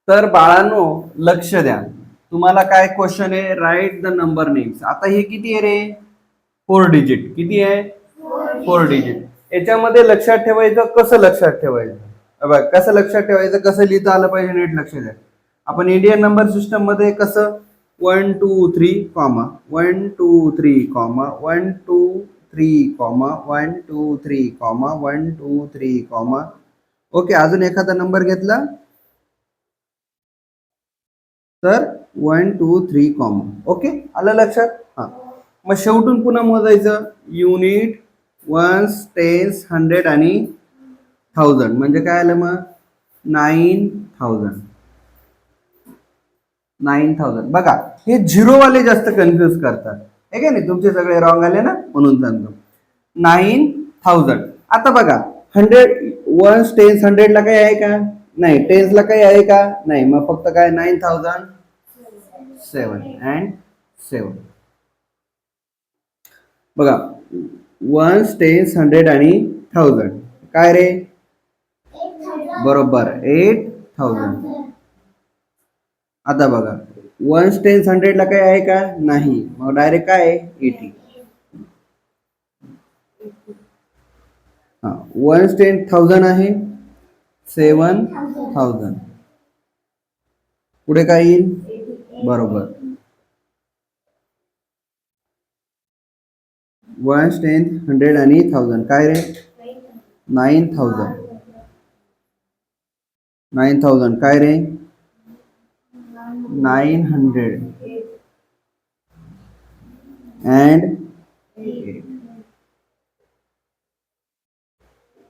तर बाळांनो लक्ष द्या, तुम्हाला काय क्वेश्चन आहे, राईट द नंबर नेम्स. आता हे किती आहे रे, 4 डिजिट. किती आहे, 4 डिजिट. याच्यामध्ये लक्षात ठेवायचं, कसं लक्षात ठेवायचं बघ, कसं लक्षात ठेवायचं, कसं लिहिता आलं पाहिजे नीट लक्ष द्या. आपण इंडियन नंबर सिस्टम मध्ये कसं 1 2 3 comma 1 2 3 comma 1 2 3 comma 1 2 3 comma 1 2 3 comma. Okay, अजून एखादा नंबर घेतला तर 1 2 3 कॉमा. ओके, आलं लक्षात. हा, मग शेवटून पुन्हा मोजायचं, युनिट, वन्स, टेन्स, 100 आणि 1000. म्हणजे काय आलं मग 9000. 9000. बघा, हे झिरोवाले जास्त कन्फ्युज करतात, हे काय नाही, तुमचे सगळे रॉंग आले ना, म्हणून सांगतो 9000. आता बघा 100, वन्स, टेन्स, 100 ला काही आहे का, नाही. टेन्स ला काही आहे का, नाही. मग फक्त काय 9007 अँड 7. बघा, वन्स, टेन्स, 100 आणि 1000 काय रे, बरोबर 8000. आता बघा, वन्स, टेन्स, 100 ला काही आहे का, नाही. मग डायरेक्ट काय आहे 80. हा, वन्स, टेन, 1000 आहे 7000. पुढे काय येईल, बरोबर वन्स, टेन, 100 आणि 1000 काय रे 9000. 9000 काय रे 900 अँड 8.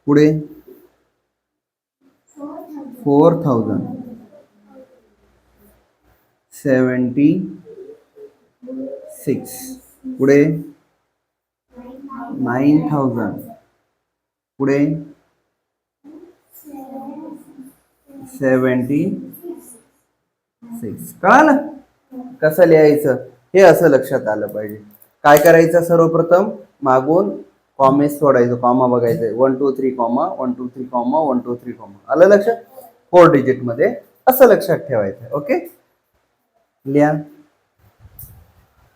पुढे 4000 76. पुढे 9000. पुढे 76. कळालं कसं लिहायचं, हे असं लक्षात आलं पाहिजे. काय करायचं, सर्वप्रथम मागून कॉमेस सोडायचं, कॉमा बघायचं, 1 2 3 कॉमा 1 2 3 कॉमा 1 2 3 कॉमा. आलं लक्षात, 4 डिजिट मध्ये असं लक्षात ठेवायचं. ओके, लिहा.